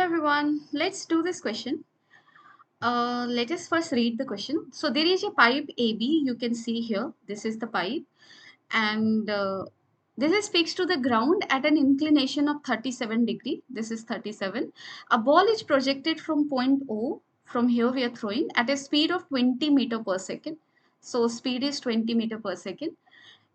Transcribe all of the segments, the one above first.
everyone, let's do this question. Let us first read the question. So there is a pipe AB, you can see here, this is the pipe, and this is fixed to the ground at an inclination of 37 degree. This is 37. A ball is projected from point O, from here we are throwing, at a speed of 20 meter per second. So speed is 20 meter per second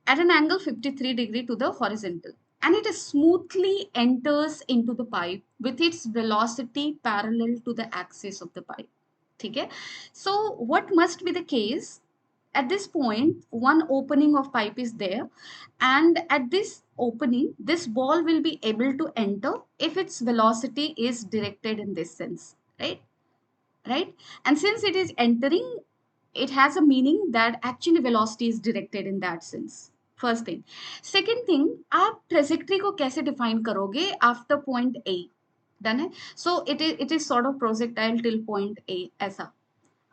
at an angle 53 degree to the horizontal, and it smoothly enters into the pipe with its velocity parallel to the axis of the pipe. Okay, so what must be the case? At this point, one opening of pipe is there, and at this opening, this ball will be able to enter if its velocity is directed in this sense, right? And since it is entering, it has a meaning that actually velocity is directed in that sense. First thing. Second thing, आप trajectory को कैसे define करोगे after point A? Done है? So it is sort of projectile till point A ऐसा.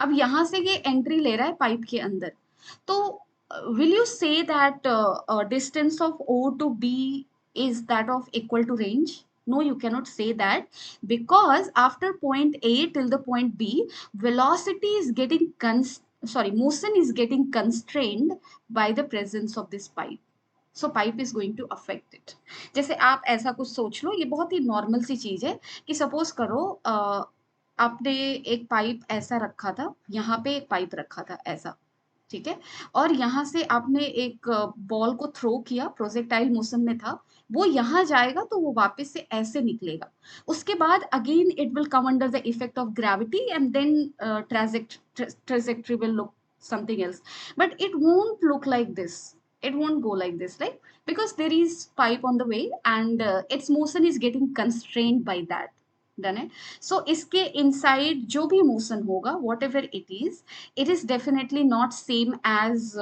अब यहाँ से ये entry ले रहा है pipe के अंदर. तो will you say that distance of O to B is that of equal to range? No, you cannot say that, because after point A till the point B, velocity is getting motion is getting constrained by the presence of this pipe. So pipe is going to affect it. जैसे आप ऐसा कुछ सोच लो, ये बहुत ही normal सी चीज है कि सपोज करो आपने एक पाइप ऐसा रखा था, यहाँ पे एक पाइप रखा था ऐसा, ठीक है, और यहाँ से आपने एक बॉल को थ्रो किया, प्रोजेक्टाइल मोशन में था, वो यहाँ जाएगा तो वो वापस से ऐसे निकलेगा, उसके बाद again it will come under the effect of gravity and then trajectory will look something else, but it won't look like this, it won't go like this, right? Because there is pipe on the way and its motion is getting constrained by that. Done है. So इसके inside जो भी motion होगा, whatever it is definitely not same as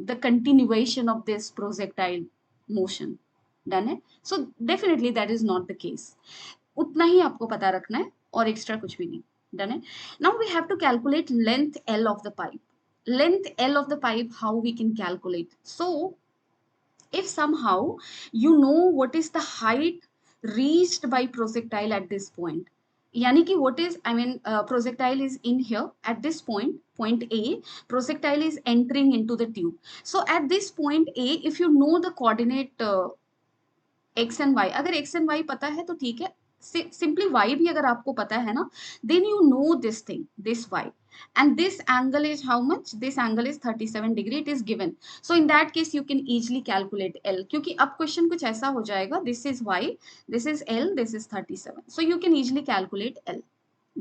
the continuation of this projectile motion. Done है. So definitely that is not the case. उतना ही आपको पता रखना है और एक्स्ट्रा कुछ भी नहीं. डन है. Now we have to calculate length L of the pipe. Length L of the pipe, how we can calculate? So if somehow you know what is the height reached by projectile at this point, yani ki what is, I mean, projectile is in here at this point, point A, projectile is entering into the tube. So at this point A, if you know the coordinate x and y, अगर x and y पता है तो ठीक है, simply y भी अगर आपको पता है ना, then you know this thing, this y, and this angle is how much? This angle is 37 degree, it is given. So in that case you can easily calculate L, क्योंकि अब question कुछ ऐसा हो जाएगा, this is y, this is L, this is 37, so you can easily calculate L.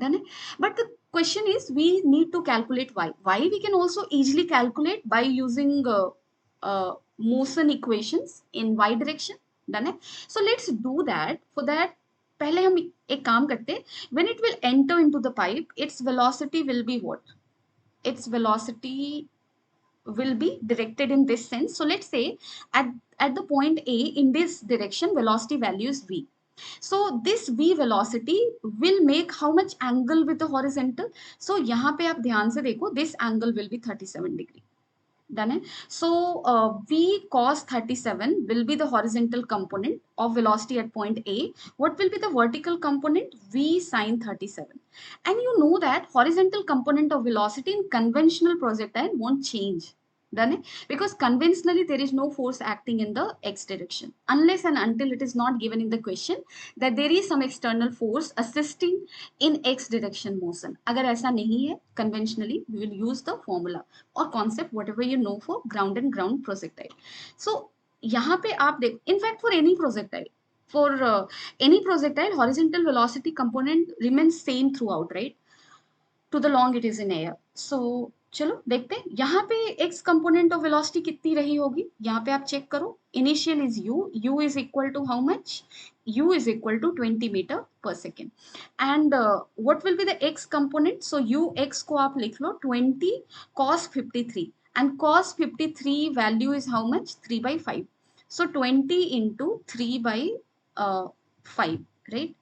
Done. But the question is, we need to calculate y. Y we can also easily calculate by using motion equations in y direction. Done है. So let's do that. For that, पहले हम एक काम करते हैं. When it will enter into the pipe, its velocity will be what? Its velocity will be directed in this sense. So let's say at the point A, in this direction, velocity value is v. So this v velocity will make how much angle with the horizontal? So यहाँ पे आप ध्यान से देखो, this angle will be 37 degree. Done it. So v cos 37 will be the horizontal component of velocity at point A. What will be the vertical component? V sin 37. And you know that horizontal component of velocity in conventional projectile won't change. Done it? Because conventionally there is no force acting in the x direction unless and until it is not given in the question that there is some external force assisting in x direction motion. अगर ऐसा नहीं है, conventionally we will use the formula or concept whatever you know for ground and ground projectile. So यहाँ पे आप देख, in fact for any projectile, any projectile, horizontal velocity component remains same throughout, right? To the long it is in air. So चलो देखते हैं यहाँ पे x component of velocity कितनी रही होगी. यहाँ पे आप चेक करो. Initial is u is equal to how much? u is equal to 20 metre per second. And what will be the x component? So ux को आप लिख लो 20 cos 53, and cos 53 value is how much? 3/5. So 20 into 3/5, right?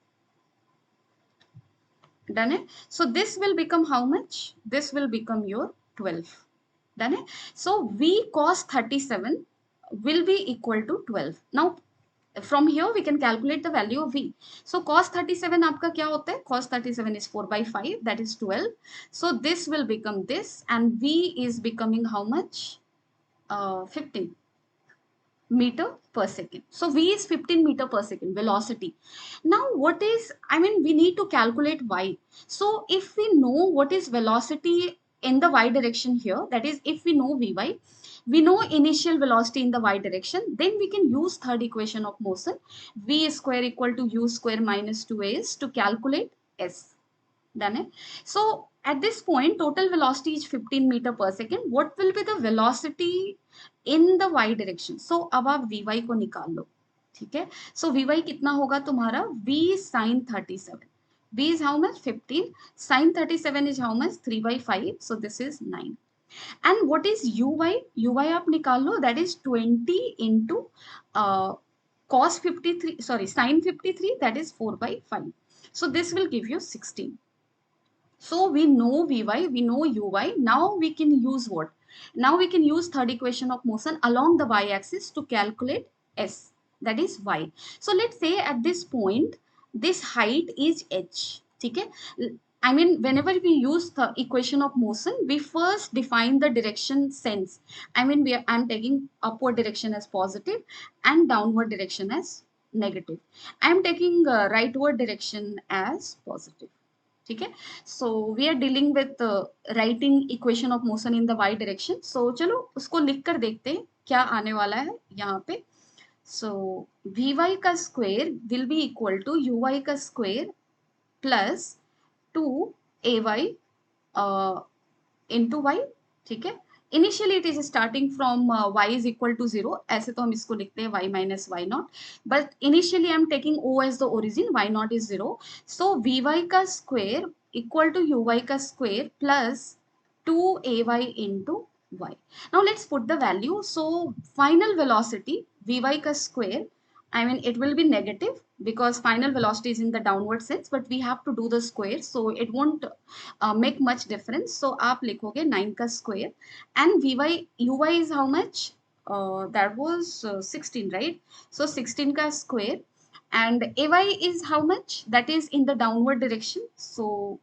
Done it. So this will become how much? This will become your 12. Done it. So v cos 37 will be equal to 12. Now From here we can calculate the value of v. So cos 37 आपका क्या होता है? Cos 37 is 4 by 5, that is 12. So this will become this, and v is becoming how much? 15 meter per second. So v is 15 meter per second velocity. Now what is, I mean, we need to calculate y. So if we know what is velocity in the y direction here, that is if we know vy, we know initial velocity in the y direction, then we can use third equation of motion, v square equal to u square minus 2as, to calculate s. Done it. So at this point total velocity is 15 meter per second. What will be the velocity in the y direction? So अब आप vy को निकाल लो, ठीक है? So vy कितना होगा तुम्हारा? v sin 37. v is how much? 15. Sin 37 is how much? 3 by 5. So this is 9. And what is uy? Uy आप निकाल लो, that is 20 into cos 53, sorry, sin 53, that is 4 by 5. So this will give you 16. So we know Vy, we know Uy. Now we can use what? Now we can use third equation of motion along the y-axis to calculate S, that is y. So let's say at this point, this height is h. Okay? I mean, whenever we use the equation of motion, we first define the direction sense. I mean, I'm taking upward direction as positive and downward direction as negative. I'm taking rightward direction as positive. ठीक है. So we are dealing with writing equation of motion in the y direction. So चलो उसको लिख कर देखते हैं क्या आने वाला है यहाँ पे. So vy का square will be equal to uy का square plus 2ay into y. ठीक है. Initially it is starting from y is equal to 0. ऐसे तो हम इसको लिखते हैं y minus y naught. But initially I am taking o as the origin, y naught is 0. So vy का square equal to uy का square plus 2ay into y. Now let's put the value. So final velocity vy का square, I mean it will be negative because final velocity is in the downward sense, but we have to do the square, so it won't make much difference. So आप लिखोगे 9 का square and uy is how much? That was 16, right? So 16 का square and ay is how much? That is in the downward direction. So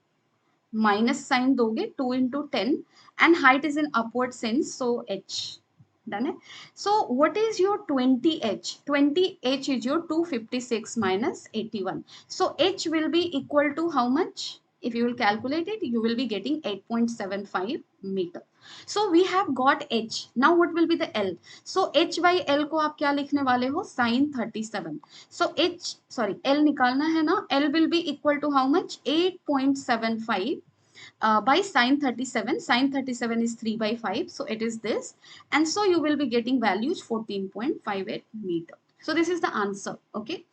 minus sign दोगे 2 into 10 and height is in upward sense, so h. Done it. So what is your 20h? 20h is your 256 minus 81. So h will be equal to how much? If you will calculate it, you will be getting 8.75 meter. So we have got h. Now what will be the L? So h by L को आप क्या लिखने वाले हो? Sin 37. So h, sorry, L निकालना है ना? L will be equal to how much? 8.75 by sin 37. Sin 37 is 3 by 5. So it is this. And so you will be getting values 14.58 meter. So this is the answer. Okay.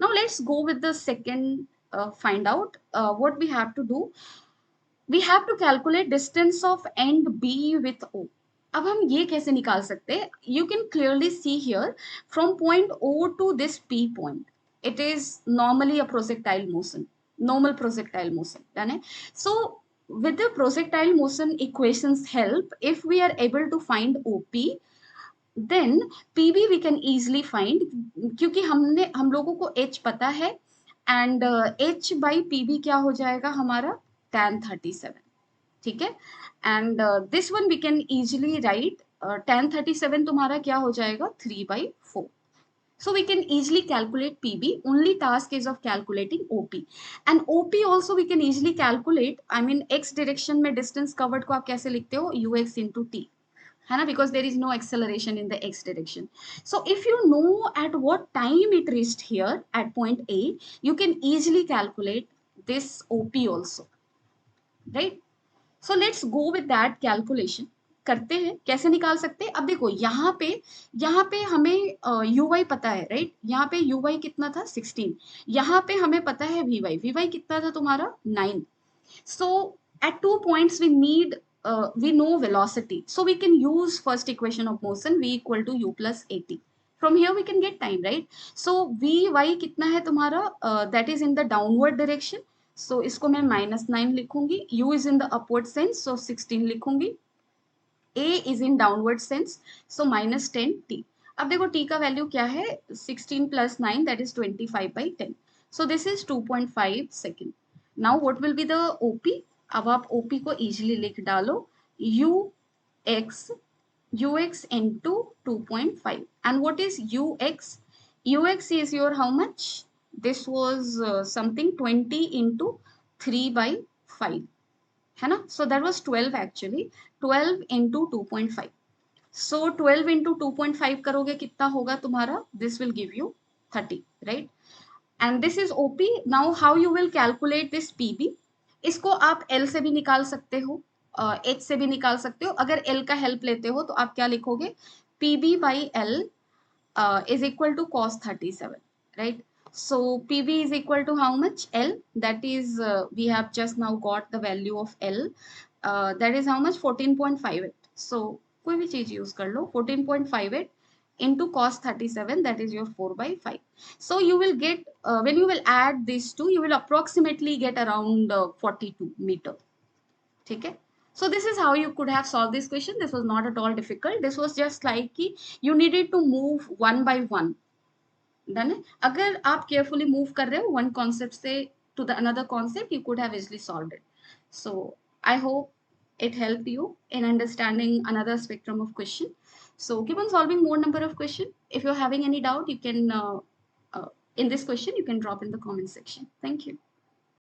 Now let's go with the second find out. What we have to do. We have to calculate distance of end B with O. अब हम ये कैसे निकाल सकते हैं? You can clearly see here from point O to this P point. It is normally a projectile motion. Normal projectile motion. Done है? So with the projectile motion equations help, if we are able to find OP, then PB we can easily find क्योंकि हम लोगों को H पता है and H by PB क्या हो जाएगा हमारा? Tan 37. ठीक है. And this one we can easily write tan 37 तुम्हारा क्या हो जाएगा? 3 by 4. So we can easily calculate PB. Only task is of calculating OP. And OP also we can easily calculate. I mean x direction में distance covered को आप कैसे लिखते हो? ux into t. है ना? Because there is no acceleration in the x direction. So if you know at what time it reached here at point A, you can easily calculate this OP also. Right? So let's go with that calculation. करते हैं. कैसे निकाल सकते हैं? अब देखो यहाँ पे हमें uy पता है, राइट? यहाँ पे uy कितना था? 16. यहाँ पे हमें पता है vy कितना था तुम्हारा? 9. So at 2 points we need we know velocity, so we can use first equation of motion, v equal to u plus at. From here we can get time, right? So vy कितना है तुम्हारा? That is in the downward direction. So इसको मैं -9 लिखूंगी. U is in the upward sense, so 16 लिखूंगी. A is in downward sense, so -10t. अब देखो t का वैल्यू क्या है, 16 plus 9 that is 25/10. So this is 2.5 second. Now what will be the OP? अब आप OP को easily लिख डालो, ux into 2.5. And what is ux? Ux is your how much? This was something 20 into 3 by 5 है ना. So that was 12 actually. 12 into 2.5. So 12 into 2.5 करोगे कितना होगा तुम्हारा, this will give you 30, right? And this is OP. Now how you will calculate this PB? इसको आप L से भी निकाल सकते हो, H से भी निकाल सकते हो. अगर L का हेल्प लेते हो तो आप क्या लिखोगे, PB by L is equal to cos 37, right? So PB is equal to how much? L. That is, we have just now got the value of L. That is how much? 14.58. So कोई भी चीज use कर लो, 14.58 into cos 37, that is your 4/5. So you will get, when you will add these two, you will approximately get around 42 meter. ठीक है. So this is how you could have solved this question. This was not at all difficult. This was just like कि you needed to move one by one. Done है. अगर आप carefully move कर रहे हो one concept से to the another concept, you could have easily solved it. So I hope it helped you in understanding another spectrum of question. So keep on solving more number of question. If you're having any doubt, you can in this question you can drop in the comment section. Thank you.